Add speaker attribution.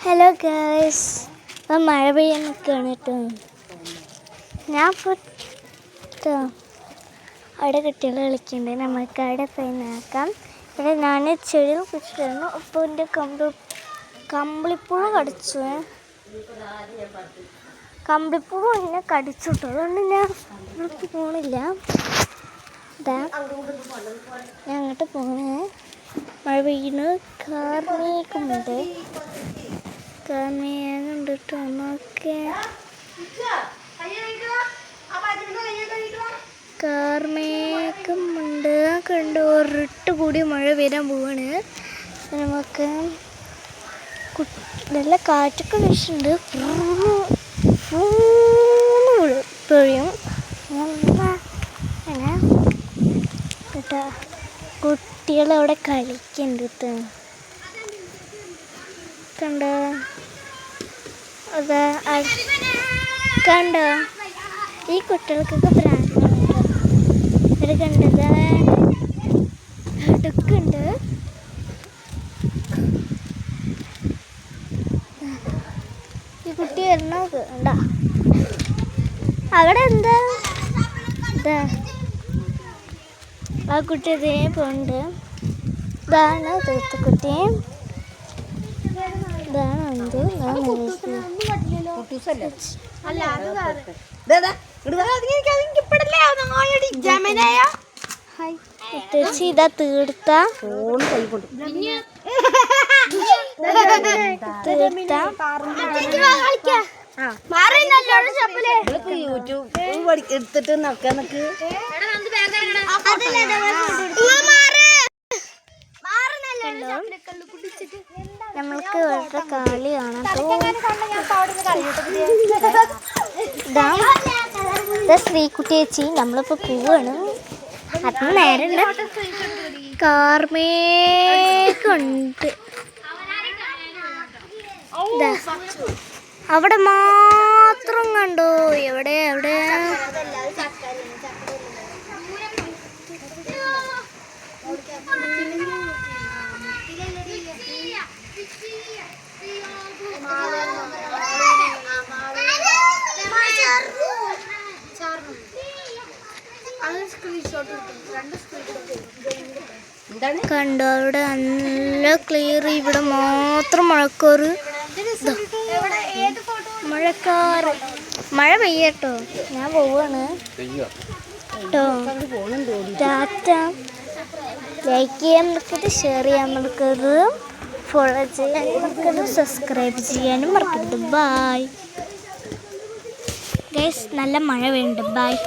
Speaker 1: Hello guys, അപ്പം മഴ പെയ്യാൻ നിൽക്കുകയാണ് കേട്ടോ. ഞാൻ ഇപ്പോൾ അവിടെ കുട്ടികൾ കളിക്കുന്നുണ്ട്. നമുക്ക് അവിടെ പോയി നോക്കാം. ഇവിടെ ഞാൻ ചെടികൾ കുറിച്ചിട്ടായിരുന്നു. അപ്പോൾ എൻ്റെ കമ്പിളിപ്പുഴു കടിച്ചു. കമ്പിളിപ്പുഴു എന്നെ കടിച്ചു കേട്ടോ. അതുകൊണ്ട് ഞാൻ ഇവിടേക്ക് പോകണില്ല. ഞാൻ അങ്ങോട്ട് പോണേ. മഴ പെയ്യുന്നു. കാർമേഘമുണ്ട് കേട്ടോ. നോക്കേ, കാർമേഘമുണ്ട്. കണ്ടു, ഒരിട്ട് കൂടി മഴ വരാൻ പോവാണ്. നമുക്ക് നല്ല കാറ്റൊക്കെ വീശുന്നുണ്ട്. പൊഴിയും കേട്ടോ. കുട്ടികളവിടെ കളിക്കുന്നുണ്ട്. കണ്ടോ, അതാ കണ്ടോ, ഈ കുട്ടികൾക്കൊക്കെ പ്രാർത്ഥന കേട്ടോ. ഇവർ കണ്ടത് അടുക്കുണ്ട്. ഈ കുട്ടി വരണോ കണ്ടോ. അവിടെ എന്താ ഇതാ ആ കുട്ടി ഇതേ പോണ്ട്. ഇതാണ് തൂത്തുക്കുട്ടി. ഇതാണ് എന്ത് ഇതാ തീർത്ത
Speaker 2: എടുത്തിട്ട് നോക്കാൻ നിക്ക്.
Speaker 1: നമ്മൾക്ക് ഇവരുടെ കളി കാണാം. ഇതാ ശ്രീകുട്ടി ചേച്ചി, നമ്മളിപ്പോൾ പോവാണ്. അതിന് നേരല്ല, കാർമേഘമുണ്ട്. അവിടെ മാത്രം കണ്ടോ. എവിടെ എവിടെ കണ്ടോ, അവിടെ നല്ല ക്ലിയർ. ഇവിടെ മാത്രം മഴക്കാറ്. മഴക്കാറ് മഴ പെയ്യട്ടോ. ഞാൻ പോവാണ് കേട്ടോ. ടാറ്റ. ലൈക്ക് ചെയ്യാൻ മറക്കരുത്, ഷെയർ ചെയ്യാൻ മറക്കരുത്, ഫോളോ ചെയ്യാനും മറക്കരുത്, സബ്സ്ക്രൈബ് ചെയ്യാനും മറക്കരുത്. ബായ് ഗൈസ്, നല്ല മഴ വേണ്ട. ബായ്.